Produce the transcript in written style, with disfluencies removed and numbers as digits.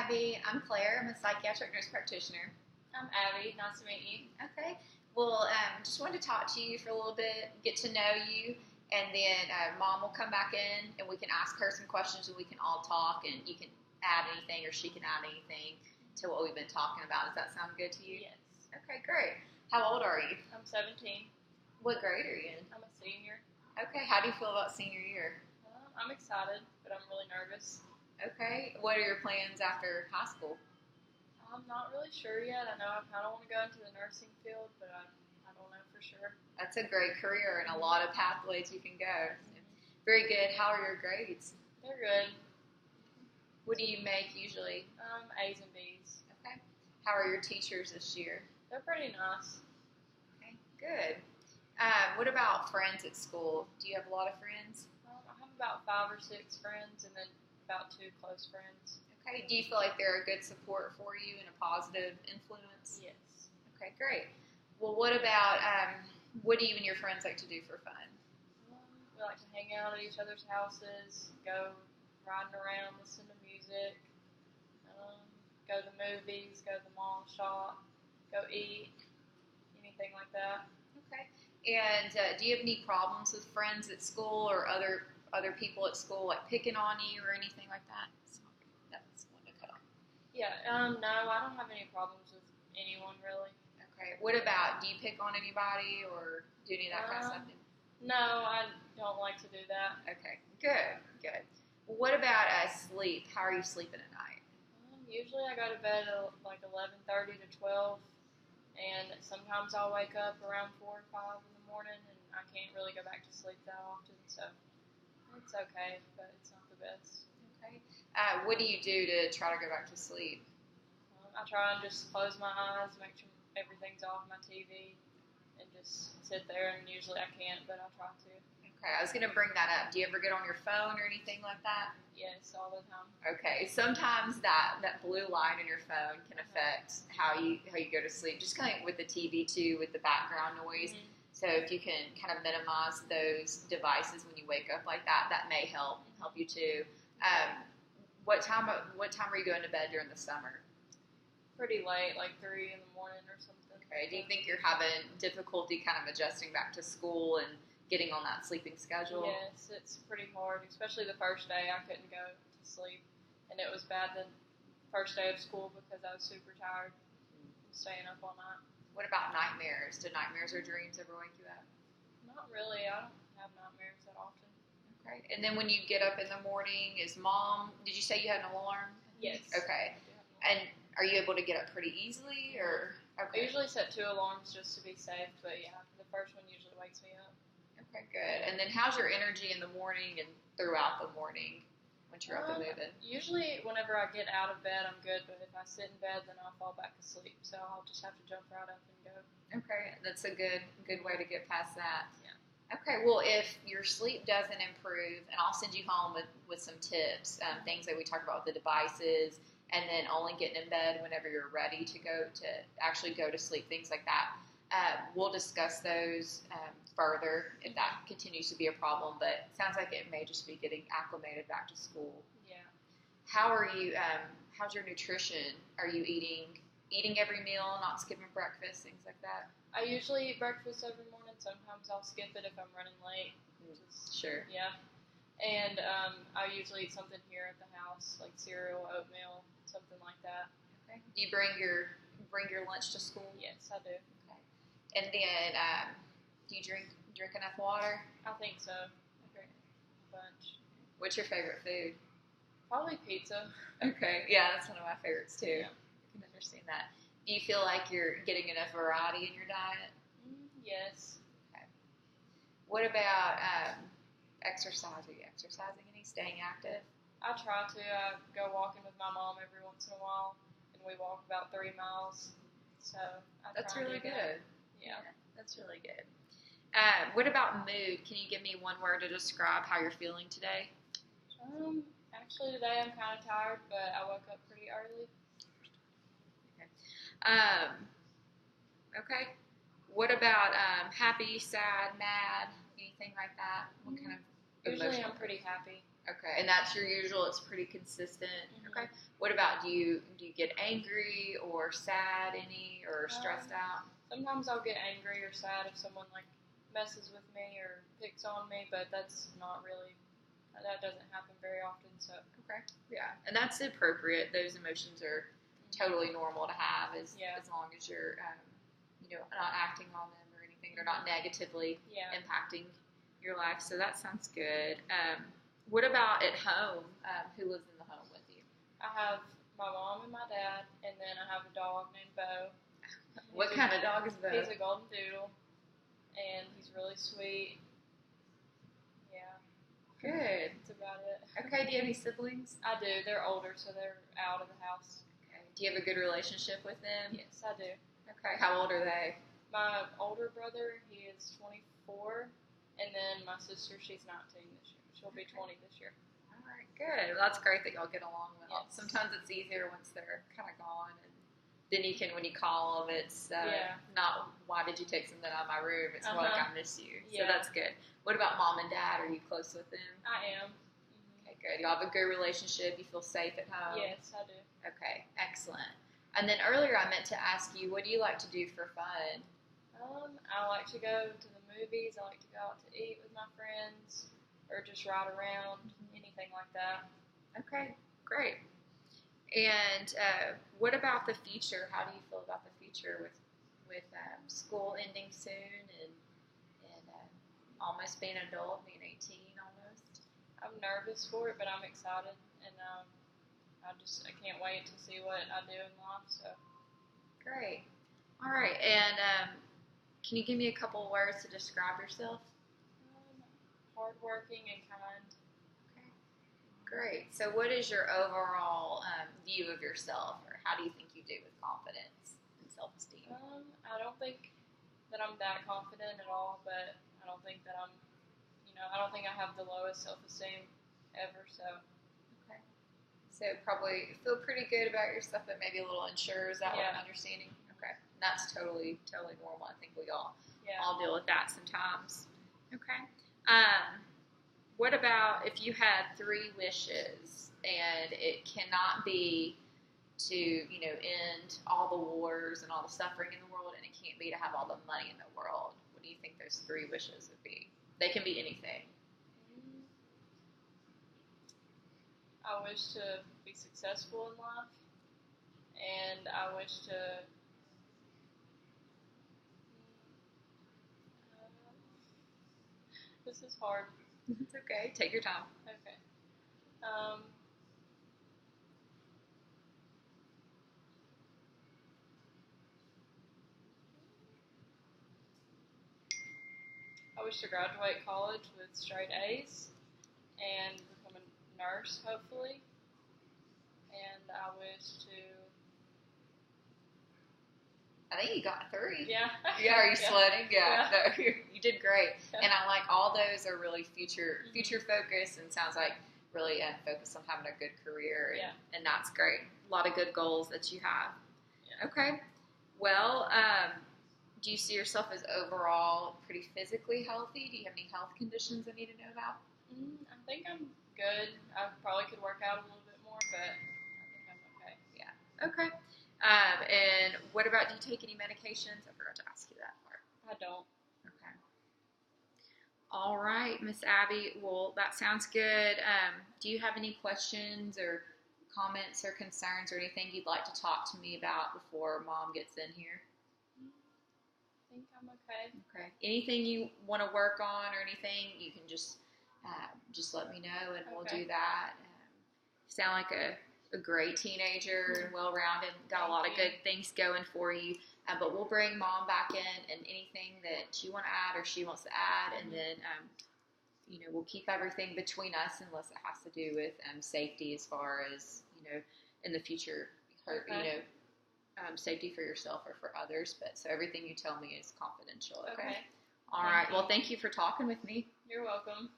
Abby. I'm Claire. I'm a psychiatric nurse practitioner. I'm Abby. Nice to meet you. Okay. Well, just wanted to talk to you for a little bit, get to know you, and then Mom will come back in and we can ask her some questions and we can all talk and you can add anything or she can add anything to what we've been talking about. Does that sound good to you? Yes. Okay, great. How old are you? I'm 17. What grade are you in? I'm a senior. Okay. How do you feel about senior year? I'm excited, but I'm really nervous. Okay. What are your plans after high school? I'm not really sure yet. I know I kind of want to go into the nursing field, but I don't know for sure. That's a great career and a lot of pathways you can go. Very good. How are your grades? They're good. What do you make usually? A's and B's. Okay. How are your teachers this year? They're pretty nice. Okay, good. What about friends at school? Do you have a lot of friends? I have about 5 or 6 friends and then about 2 close friends. Okay. Do you feel like they're a good support for you and a positive influence? Yes. Okay, great. Well, what about, what do you and your friends like to do for fun? We like to hang out at each other's houses, go riding around, listen to music, go to the movies, go to the mall, shop, go eat, anything like that. Okay. And do you have any problems with friends at school or other people at school, like picking on you or anything like that? That's one to cut off. Yeah, no, I don't have any problems with anyone really. Okay. What about, do you pick on anybody or do any of that kind of stuff? No, I don't like to do that. Okay. Good. Good. Well, what about sleep? How are you sleeping at night? Usually I go to bed at like 11:30 to 12, and sometimes I'll wake up around 4 or 5 in the morning, and I can't really go back to sleep that often, so it's okay, but it's not the best. Okay. What do you do to try to go back to sleep? I try and just close my eyes, make sure everything's off my TV, and just sit there, and usually I can't, but I try to. Okay, I was going to bring that up. Do you ever get on your phone or anything like that? Yes, all the time. Okay, sometimes that blue light in your phone can affect how you go to sleep, just kind of with the TV too, with the background noise. Mm-hmm. So if you can kind of minimize those devices when you wake up like that, that may help you too. What time are you going to bed during the summer? Pretty late, like 3 in the morning or something. Okay. Do you think you're having difficulty kind of adjusting back to school and getting on that sleeping schedule? Yes, it's pretty hard, especially the first day. I couldn't go to sleep, and it was bad the first day of school because I was super tired from staying up all night. What about nightmares? Do nightmares or dreams ever wake you up? Not really. I don't have nightmares that often. Okay. And then when you get up in the morning, did you say you had an alarm? Yes. Okay. And are you able to get up pretty easily, or? Okay. I usually set 2 alarms just to be safe, but yeah, the first one usually wakes me up. Okay, good. And then how's your energy in the morning and throughout the morning once you're up and moving? Usually whenever I get out of bed, I'm good, but if I sit in bed, then I'll fall back asleep, so I'll just have to jump right up and go. Okay, that's a good way to get past that. Yeah. Okay, well, if your sleep doesn't improve, and I'll send you home with some tips, things that we talk about with the devices, and then only getting in bed whenever you're ready to actually go to sleep, things like that. We'll discuss those further if that continues to be a problem, but it sounds like it may just be getting acclimated back to school. Yeah. How are you, how's your nutrition? Are you eating every meal, not skipping breakfast, things like that? I usually eat breakfast every morning. Sometimes I'll skip it if I'm running late. Sure. Yeah. And I usually eat something here at the house, like cereal, oatmeal, something like that. Okay. Do you bring your lunch to school? Yes, I do. Okay. And then, do you drink enough water? I think so. I drink a bunch. What's your favorite food? Probably pizza. Okay. Yeah, that's one of my favorites too. Yeah. I can understand that. Do you feel like you're getting enough variety in your diet? Yes. Okay. What about exercise? Are you exercising any? Staying active? I try to. I go walking with my mom every once in a while, and we walk about 3 miles. So That's really good. Yeah. That's really good. What about mood? Can you give me one word to describe how you're feeling today? Actually today I'm kind of tired, but I woke up pretty early. Okay. What about happy, sad, mad, anything like that? What kind of Usually emotional? I'm pretty happy. Okay, and that's your usual. It's pretty consistent. Mhm. Okay. What about do you get angry or sad any or stressed out? Sometimes I'll get angry or sad if someone like messes with me or picks on me, but that's not really that doesn't happen very often. So Okay. Yeah, and that's appropriate. Those emotions are totally normal to have as long as you're not acting on them or anything. They're not negatively yeah. impacting your life. So that sounds good. What about at home? Who lives in the home with you? I have my mom and my dad, and then I have a dog named Bo. What kind of dog is Bo? He's a golden doodle, and he's really sweet. Yeah. Good. That's about it. Okay, do you have any siblings? I do. They're older, so they're out of the house. Okay. Do you have a good relationship with them? Yes, I do. Okay, how old are they? My older brother, he is 24, and then my sister, she's 19 this year. She'll be 20 this year. All right, good. Well, that's great that y'all get along well. Yes. Sometimes it's easier once they're kind of gone, and then you can, when you call them, it's not, why did you take something out of my room? It's more like, I miss you. So Yeah. that's good. What about mom and dad? Are you close with them? I am. Mm-hmm. Okay, good. Y'all have a good relationship. You feel safe at home? Yes, I do. Okay, excellent. And then earlier I meant to ask you, what do you like to do for fun? I like to go to the movies. I like to go out to eat with my friends, or just ride around, anything like that. Okay, great. And what about the future? How do you feel about the future with school ending soon and almost being an adult, being 18 almost? I'm nervous for it, but I'm excited, and I can't wait to see what I do in life. So great. All right, and can you give me a couple of words to describe yourself? Hardworking and kind. Okay, great. So, what is your overall view of yourself, or how do you think you do with confidence and self-esteem? I don't think that I'm that confident at all, but I don't think that I don't think I have the lowest self-esteem ever. So, okay. So probably feel pretty good about yourself, but maybe a little unsure. Is that what I'm understanding? Okay, and that's totally normal. I think we all deal with that sometimes. Okay. What about if you had 3 wishes and it cannot be to, end all the wars and all the suffering in the world, and it can't be to have all the money in the world? What do you think those 3 wishes would be? They can be anything. I wish to be successful in life, and I wish to this is hard. It's okay. Take your time. Okay. I wish to graduate college with straight A's and become a nurse, hopefully. And I wish to. I think you got 3. Yeah. Yeah, are you sweating? Yeah. No, you did great. Yeah. And I like all those are really future focused, and sounds like really focused on having a good career. And that's great. A lot of good goals that you have. Yeah. Okay. Well, do you see yourself as overall pretty physically healthy? Do you have any health conditions I need to know about? I think I'm good. I probably could work out a little bit more, but I think I'm okay. Yeah. Okay. And what about, do you take any medications? I forgot to ask you that part. I don't. Okay. All right, Miss Abby. Well, that sounds good. Do you have any questions or comments or concerns or anything you'd like to talk to me about before Mom gets in here? I think I'm okay. Okay. Anything you want to work on or anything, you can just let me know, and we'll do that. You sound like a great teenager and well-rounded. Got a lot of good things going for you. But we'll bring Mom back in, and anything that you want to add or she wants to add, and then we'll keep everything between us unless it has to do with safety, as far as in the future, safety for yourself or for others. But so everything you tell me is confidential. Okay. All right. Well, thank you for talking with me. You're welcome.